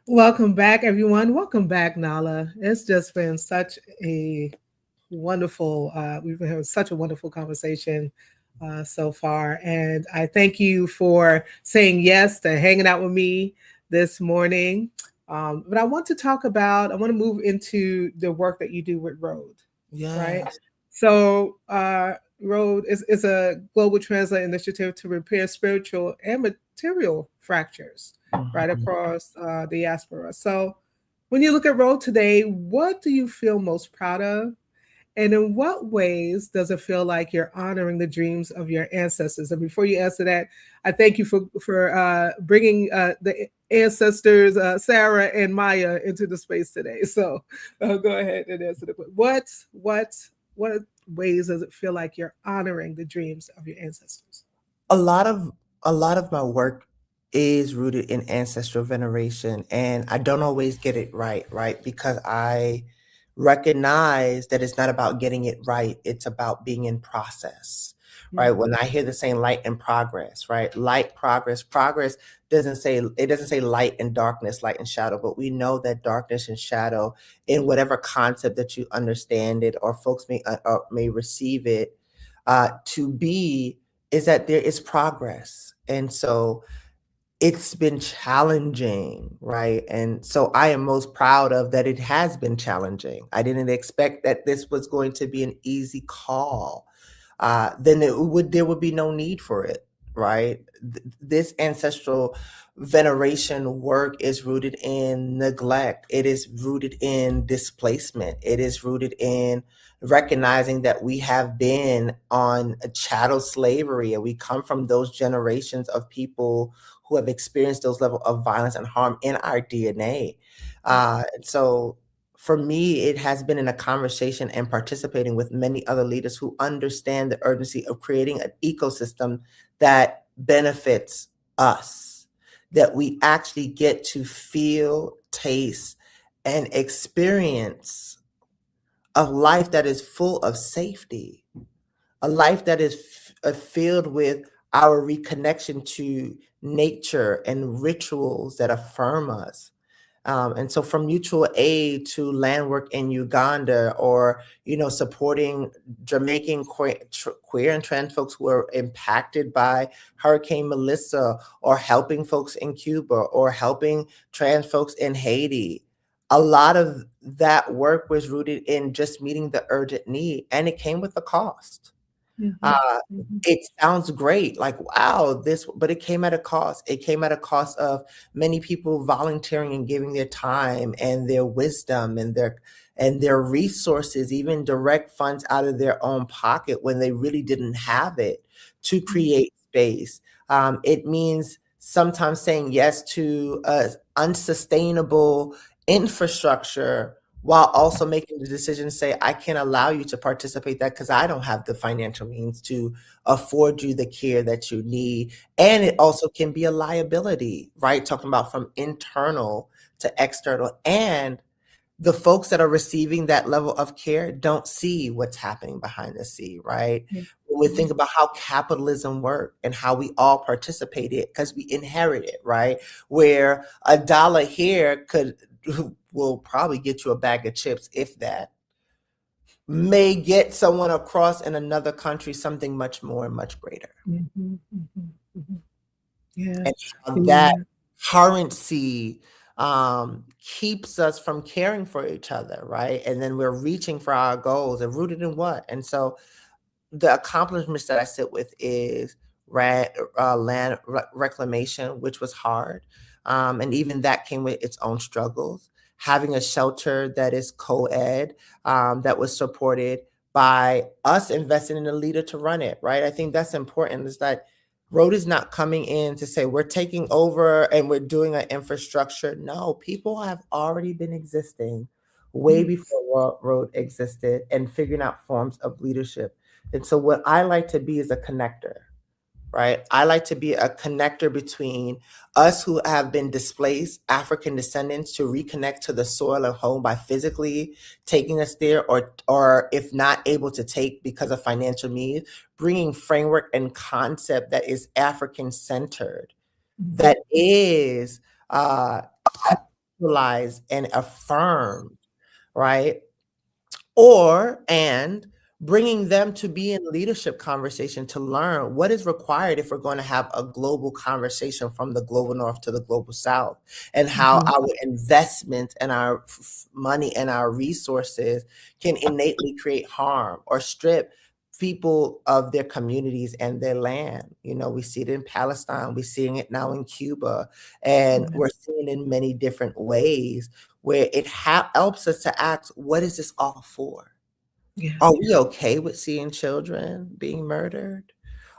[SPEAKER 1] Welcome back, everyone. Welcome back, Nala. It's just been such a wonderful, we've been having such a wonderful conversation so far. And I thank you for saying yes to hanging out with me this morning. But I want to move into the work that you do with Road.
[SPEAKER 4] Yeah.
[SPEAKER 1] Right. So Road is a global translate initiative to repair spiritual and material fractures right across the diaspora. So when you look at Road today, what do you feel most proud of? And in what ways does it feel like you're honoring the dreams of your ancestors? And before you answer that, I thank you for bringing the ancestors, Sarah and Maya, into the space today. So go ahead and answer the question. What ways does it feel like you're honoring the dreams of your ancestors?
[SPEAKER 4] A lot of my work is rooted in ancestral veneration, and I don't always get it right? Because I recognize that it's not about getting it right, it's about being in process, right? When I hear the saying light and progress, right? Light, progress doesn't say light and darkness, light and shadow, but we know that darkness and shadow, in whatever concept that you understand it or folks may receive it to be, is that there is progress. And so it's been challenging, right? And so I am most proud of that it has been challenging. I didn't expect that this was going to be an easy call. Then there would be no need for it, right? This ancestral veneration work is rooted in neglect. It is rooted in displacement. It is rooted in recognizing that we have been on a chattel slavery, and we come from those generations of people who have experienced those levels of violence and harm in our DNA. So for me, it has been in a conversation and participating with many other leaders who understand the urgency of creating an ecosystem that benefits us, that we actually get to feel, taste, and experience a life that is full of safety, a life that is filled with our reconnection to nature and rituals that affirm us, And so from mutual aid to land work in Uganda, or, supporting Jamaican queer and trans folks who were impacted by Hurricane Melissa, or helping folks in Cuba, or helping trans folks in Haiti. A lot of that work was rooted in just meeting the urgent need, and it came with a cost. Uh, it sounds great, like, wow, but it came at a cost. It came at a cost of many people volunteering and giving their time and their wisdom and their resources, even direct funds out of their own pocket when they really didn't have it, to create space. It means sometimes saying yes to unsustainable infrastructure, while also making the decision to say, I can't allow you to participate that because I don't have the financial means to afford you the care that you need. And it also can be a liability, right? Talking about from internal to external. And the folks that are receiving that level of care don't see what's happening behind the scene, right? When we think about how capitalism worked and how we all participated because we inherit it, right? Where $1 here will probably get you a bag of chips, if that, may get someone across in another country something much more and much greater.
[SPEAKER 1] Yeah.
[SPEAKER 4] And how that currency keeps us from caring for each other, right? And then we're reaching for our goals, and rooted in what? And so the accomplishments that I sit with is land reclamation, which was hard. And even that came with its own struggles. Having a shelter that is co-ed, that was supported by us investing in a leader to run it, right? I think that's important, is that Road is not coming in to say we're taking over and we're doing an infrastructure. No, people have already been existing way before Road existed, and figuring out forms of leadership. And so what I like to be is a connector, right? I like to be a connector between us who have been displaced, African descendants, to reconnect to the soil and home by physically taking us there, or if not able to take because of financial needs, bringing framework and concept that is African centered, that is actualized and affirmed, right? And bringing them to be in leadership conversation to learn what is required if we're going to have a global conversation from the global north to the global south, and how our investments and our money and our resources can innately create harm or strip people of their communities and their land. We see it in Palestine, we're seeing it now in Cuba, and we're seeing it in many different ways, where it helps us to ask, what is this all for? Are we okay with seeing children being murdered?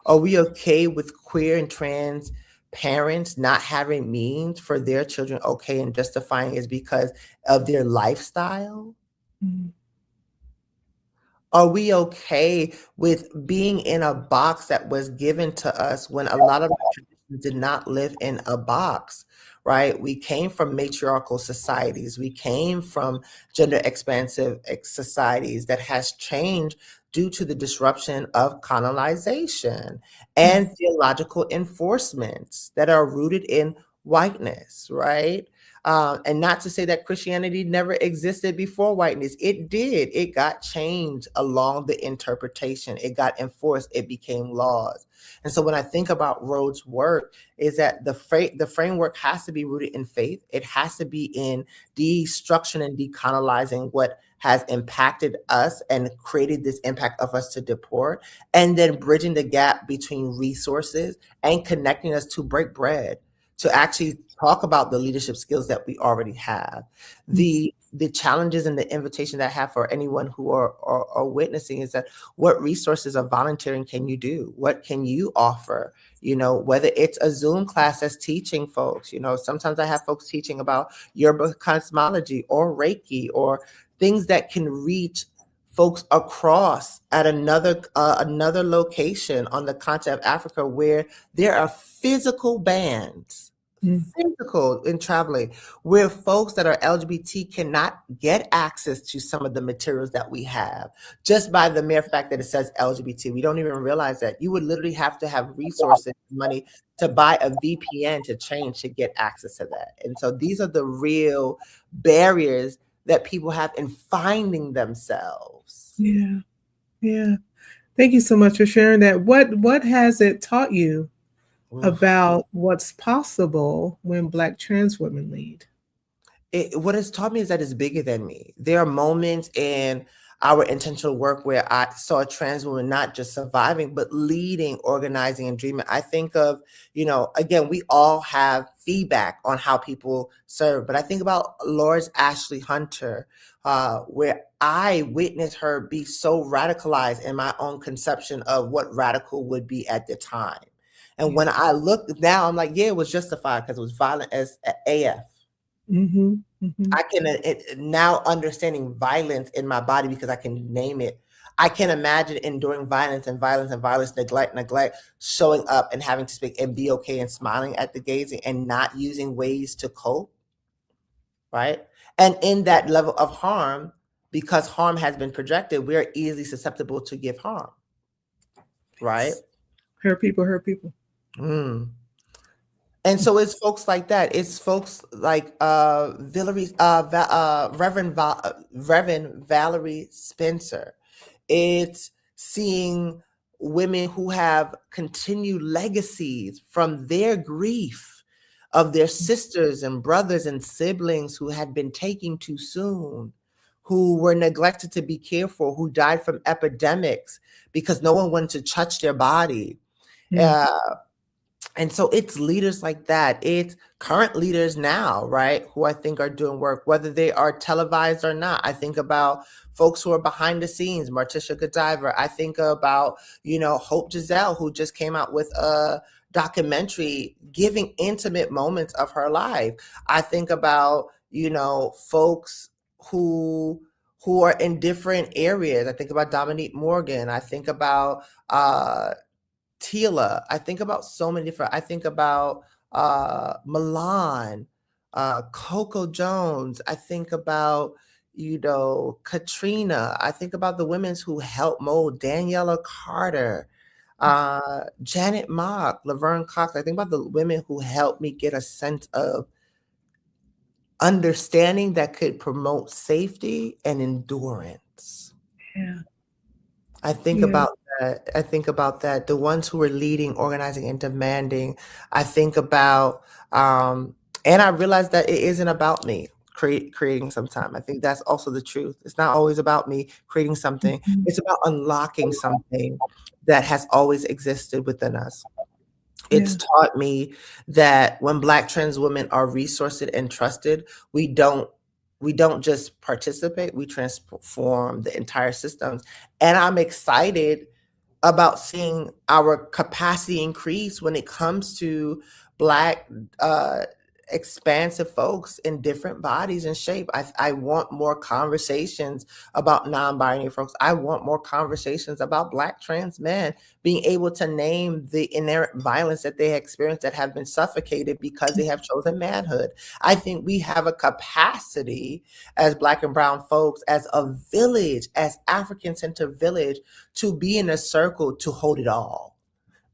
[SPEAKER 4] Are we okay with queer and trans parents not having means for their children, okay, and justifying it because of their lifestyle? Are we okay with being in a box that was given to us when a lot of our traditions did not live in a box, right? We came from matriarchal societies. We came from gender expansive societies that has changed due to the disruption of colonization and theological enforcements that are rooted in whiteness, right? And not to say that Christianity never existed before whiteness. It did. It got changed along the interpretation. It got enforced. It became laws. And so when I think about Rhodes' work, is that the framework has to be rooted in faith. It has to be in destruction and decolonizing what has impacted us and created this impact of us to deport, and then bridging the gap between resources and connecting us to break bread, to actually talk about the leadership skills that we already have. The challenges and the invitation that I have for anyone who are witnessing is that, what resources of volunteering can you do? What can you offer? Whether it's a Zoom class that's teaching folks, sometimes I have folks teaching about Yoruba cosmology or Reiki, or things that can reach folks across at another location on the continent of Africa, where there are physical bands physical in traveling, where folks that are LGBT cannot get access to some of the materials that we have just by the mere fact that it says LGBT. We don't even realize that you would literally have to have resources, money to buy a VPN to change to get access to that. And so these are the real barriers that people have in finding themselves.
[SPEAKER 1] Yeah. Yeah. Thank you so much for sharing that. What has it taught you about what's possible when Black trans women lead?
[SPEAKER 4] What it's taught me is that it's bigger than me. There are moments in our intentional work where I saw a trans woman not just surviving, but leading, organizing, and dreaming. I think of, again, we all have feedback on how people serve, but I think about Loris Ashley Hunter, where I witnessed her be so radicalized in my own conception of what radical would be at the time. And when I look now, I'm like, yeah, it was justified because it was violent as AF.
[SPEAKER 1] Mm-hmm. Mm-hmm.
[SPEAKER 4] I can now understanding violence in my body because I can name it. I can imagine enduring violence and violence and violence, neglect, showing up and having to speak and be okay and smiling at the gazing and not using ways to cope, right? And in that level of harm, because harm has been projected, we are easily susceptible to give harm, right?
[SPEAKER 1] Hurt people, hurt people.
[SPEAKER 4] And so it's folks like that. It's folks like Reverend Valerie Spencer. It's seeing women who have continued legacies from their grief of their sisters and brothers and siblings who had been taken too soon, who were neglected to be cared for, who died from epidemics because no one wanted to touch their body. And so it's leaders like that. It's current leaders now, right, who I think are doing work, whether they are televised or not. I think about folks who are behind the scenes, Martisha Godiva. I think about, Hope Giselle, who just came out with a documentary giving intimate moments of her life. I think about, folks who are in different areas. I think about Dominique Morgan. I think about Tila. I think about so many different. I think about Milan, Coco Jones. I think about Katrina. I think about the women who helped mold Daniela Carter, Janet Mock, Laverne Cox. I think about the women who helped me get a sense of understanding that could promote safety and endurance.
[SPEAKER 1] Yeah.
[SPEAKER 4] I think about that. I think about that. The ones who are leading, organizing, and demanding. I think about, and I realize that it isn't about me creating some time. I think that's also the truth. It's not always about me creating something. It's about unlocking something that has always existed within us. It's taught me that when Black trans women are resourced and trusted, we don't just participate, we transform the entire systems. And I'm excited about seeing our capacity increase when it comes to Black expansive folks in different bodies and shape. I want more conversations about non-binary folks. I want more conversations about Black trans men being able to name the inherent violence that they experience that have been suffocated because they have chosen manhood. I think we have a capacity as Black and brown folks, as a village, as African-centered village, to be in a circle to hold it all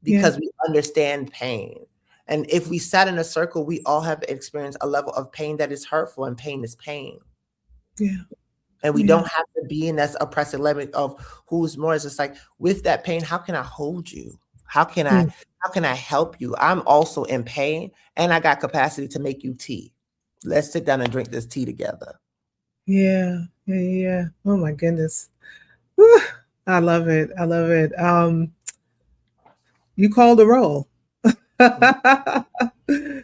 [SPEAKER 4] because we understand pain. And if we sat in a circle, we all have experienced a level of pain that is hurtful, and pain is pain.
[SPEAKER 1] Yeah.
[SPEAKER 4] And we don't have to be in that oppressive level of who's more. It's just like, with that pain, how can I hold you? How can I help you? I'm also in pain, and I got capacity to make you tea. Let's sit down and drink this tea together.
[SPEAKER 1] Yeah. Oh my goodness. Whew. I love it. I love it. You called the roll.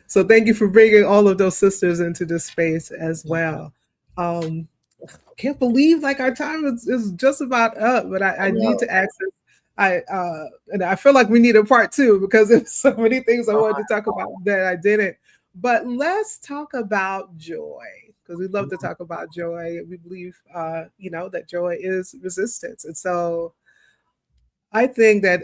[SPEAKER 1] So thank you for bringing all of those sisters into this space as well. Can't believe like our time is just about up, but I need to access. And I feel like we need a part two because there's so many things I wanted to talk about that I didn't. But let's talk about joy, because we love to talk about joy. We believe, that joy is resistance, and so I think that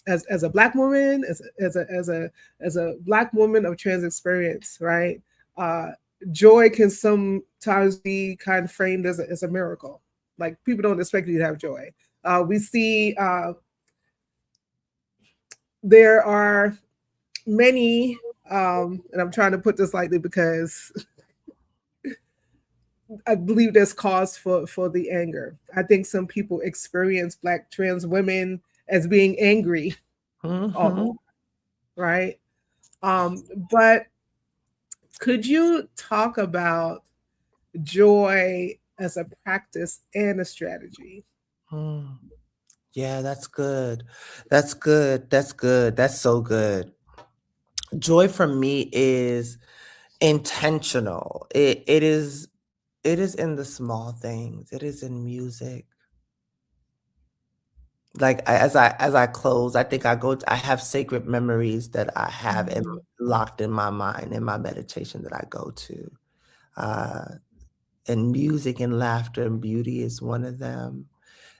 [SPEAKER 1] as a black woman, as a black woman of trans experience, right? Uh, Joy can sometimes be kind of framed as a miracle. Like people don't expect you to have joy. We see there are many, and I'm trying to put this lightly because I believe there's cause for the anger. I think some people experience black trans women as being angry all the time,
[SPEAKER 4] Mm-hmm.
[SPEAKER 1] right? But could you talk about joy as a practice and a strategy?
[SPEAKER 4] Mm. Yeah, that's good. That's good. That's good. That's so good. Joy for me is intentional. It is in the small things. It is in music. Like as I close, I think I have sacred memories that I have
[SPEAKER 1] Mm,
[SPEAKER 4] locked in my mind in my meditation that I go to. Uh, and music and laughter and beauty is one of them.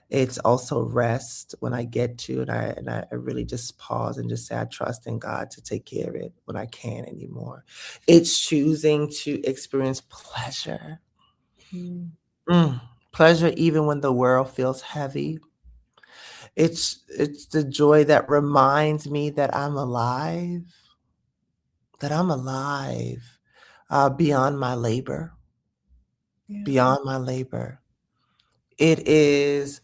[SPEAKER 4] It's also rest when I get to it. I really just pause and just say, I trust in God to take care of it when I can't anymore. It's choosing to experience pleasure.
[SPEAKER 1] mm,
[SPEAKER 4] Mm, pleasure even when the world feels heavy. It's the joy that reminds me that I'm alive, beyond my labor,
[SPEAKER 1] yeah,
[SPEAKER 4] beyond my labor. It is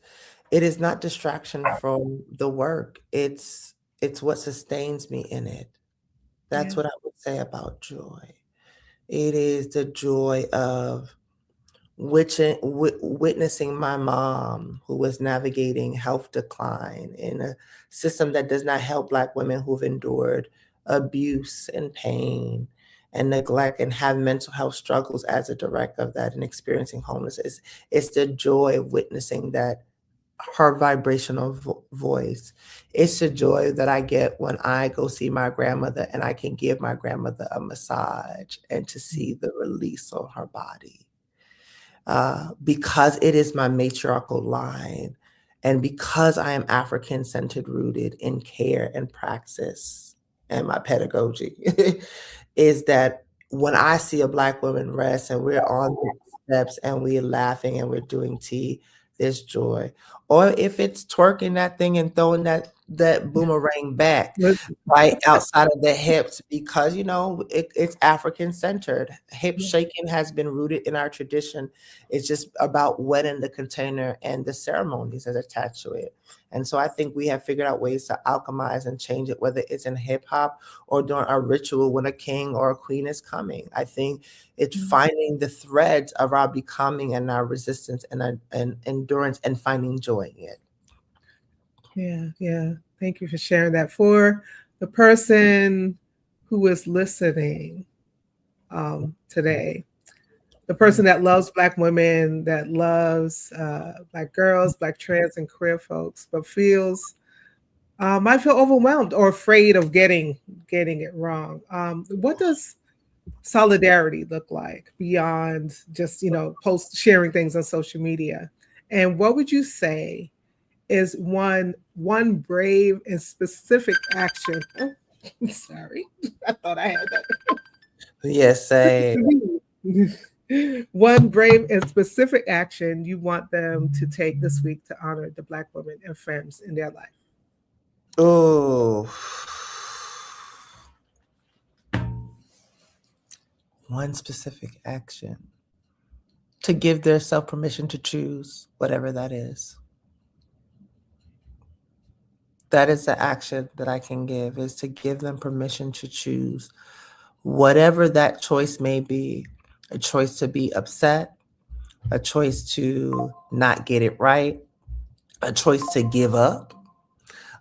[SPEAKER 4] it is not distraction from the work. It's what sustains me in it. That's
[SPEAKER 1] yeah,
[SPEAKER 4] what I would say about joy. It is the joy of witnessing my mom, who was navigating health decline in a system that does not help Black women who've endured abuse and pain and neglect and have mental health struggles as a direct of that and experiencing homelessness. It's the joy of witnessing that her vibrational voice. It's the joy that I get when I go see my grandmother and I can give my grandmother a massage and to see the release on her body. Because it is my matriarchal line and because I am African centered rooted in care and praxis and my pedagogy, is that when I see a Black woman rest and we're on the steps and we're laughing and we're doing tea, there's joy. Or if it's twerking that thing and throwing that boomerang back,
[SPEAKER 1] listen,
[SPEAKER 4] right outside of the hips, because it's African centered. Hip
[SPEAKER 1] yeah,
[SPEAKER 4] shaking has been rooted in our tradition. It's just about wetting the container and the ceremonies that attach to it. And so I think we have figured out ways to alchemize and change it, whether it's in hip hop or during a ritual when a king or a queen is coming. I think it's
[SPEAKER 1] mm,
[SPEAKER 4] finding the threads of our becoming and our resistance and endurance and finding joy in it.
[SPEAKER 1] yeah, yeah. Thank you for sharing that. For the person who is listening today, the person that loves Black women, that loves Black girls, Black trans and queer folks, but feels might feel overwhelmed or afraid of getting it wrong. What does solidarity look like beyond just post sharing things on social media? And what would you say is one brave and specific action? Oh, sorry, I thought I had
[SPEAKER 4] Yes, say
[SPEAKER 1] that. One brave and specific action you want them to take this week to honor the Black women and femmes in their life.
[SPEAKER 4] oh, one specific action to give their self permission to choose whatever that is. That is the action that I can give, is to give them permission to choose whatever that choice may be. A choice to be upset, a choice to not get it right, a choice to give up,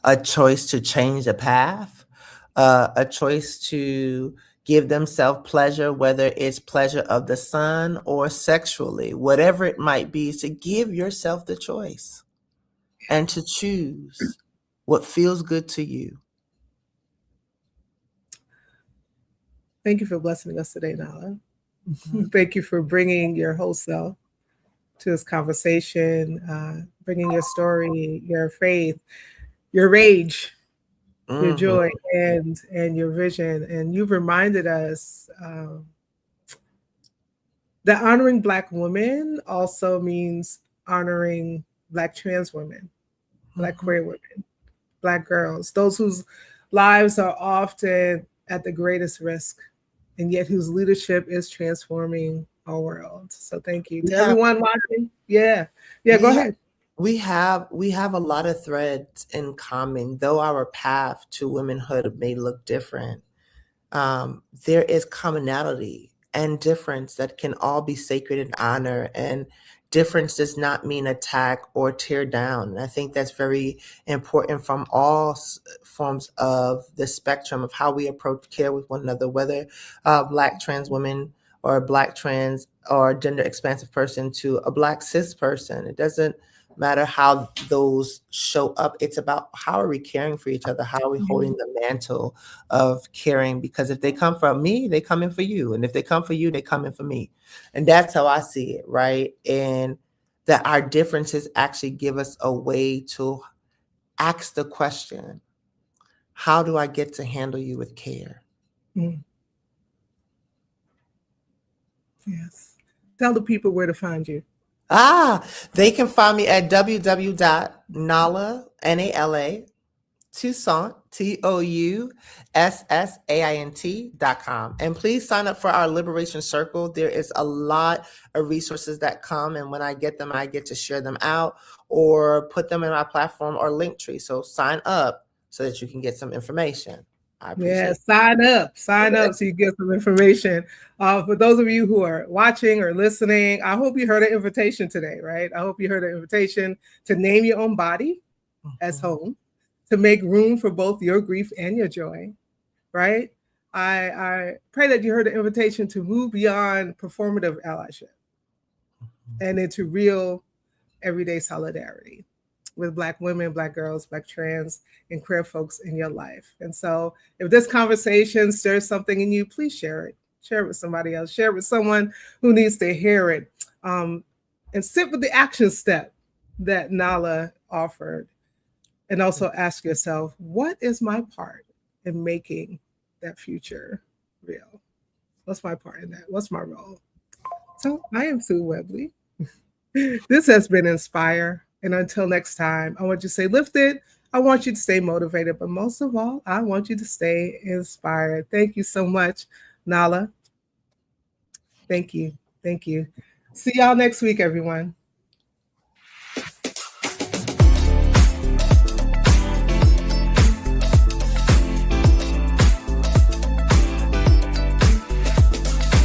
[SPEAKER 4] a choice to change the path, a choice to give themselves pleasure, whether it's pleasure of the sun or sexually, whatever it might be, is to give yourself the choice and to choose what feels good to you.
[SPEAKER 1] Thank you for blessing us today, Nala.
[SPEAKER 4] Mhm.
[SPEAKER 1] Thank you for bringing your whole self to this conversation, bringing your story, your faith, your rage, your
[SPEAKER 4] Mm-hmm.
[SPEAKER 1] joy and your vision. And you've reminded us that honoring Black women also means honoring Black trans women, Black
[SPEAKER 4] Mm-hmm.
[SPEAKER 1] queer women, Black girls, those whose lives are often at the greatest risk and yet whose leadership is transforming our world. So thank you
[SPEAKER 4] We
[SPEAKER 1] to
[SPEAKER 4] have
[SPEAKER 1] everyone watching. Yeah. Yeah, go
[SPEAKER 4] we have
[SPEAKER 1] ahead.
[SPEAKER 4] we have a lot of threads in common, though our path to womanhood may look different. There is commonality and difference that can all be sacred and honor. And difference does not mean attack or tear down. And I think that's very important from all forms of the spectrum of how we approach care with one another, whether Black trans women or a Black trans or gender expansive person to a Black cis person. It doesn't matter how those show up. It's about how are we caring for each other? How are we holding the mantle of caring? Because if they come for me, they come in for you. And if they come for you, they come in for me. And that's how I see it, right? And that our differences actually give us a way to ask the question, how do I get to handle you with care?
[SPEAKER 1] Mm, yes. Tell the people where to find you.
[SPEAKER 4] They can find me at www.nala, Nala, Toussaint, TOUSSAINT.com. And please sign up for our Liberation Circle. There is a lot of resources that come, and when I get them, I get to share them out or put them in my platform or Linktree. So sign up so that you can get some information. I
[SPEAKER 1] Yeah,
[SPEAKER 4] appreciate
[SPEAKER 1] sign up so you get some information. For those of you who are watching or listening, I hope you heard an invitation today, right? I hope you heard an invitation to name your own body as home, to make room for both your grief and your joy, right? I pray that you heard an invitation to move beyond performative allyship and into real everyday solidarity with Black women, Black girls, Black trans, and queer folks in your life. And so if this conversation stirs something in you, please share it. Share it with somebody else. Share it with someone who needs to hear it. And sit with the action step that Nala offered. And also ask yourself, what is my part in making that future real? What's my part in that? What's my role? So I am Sue Webley. This has been Inspire. And until next time, I want you to stay lifted. I want you to stay motivated. But most of all, I want you to stay inspired. Thank you so much, Nala. Thank you. Thank you. See y'all next week, everyone.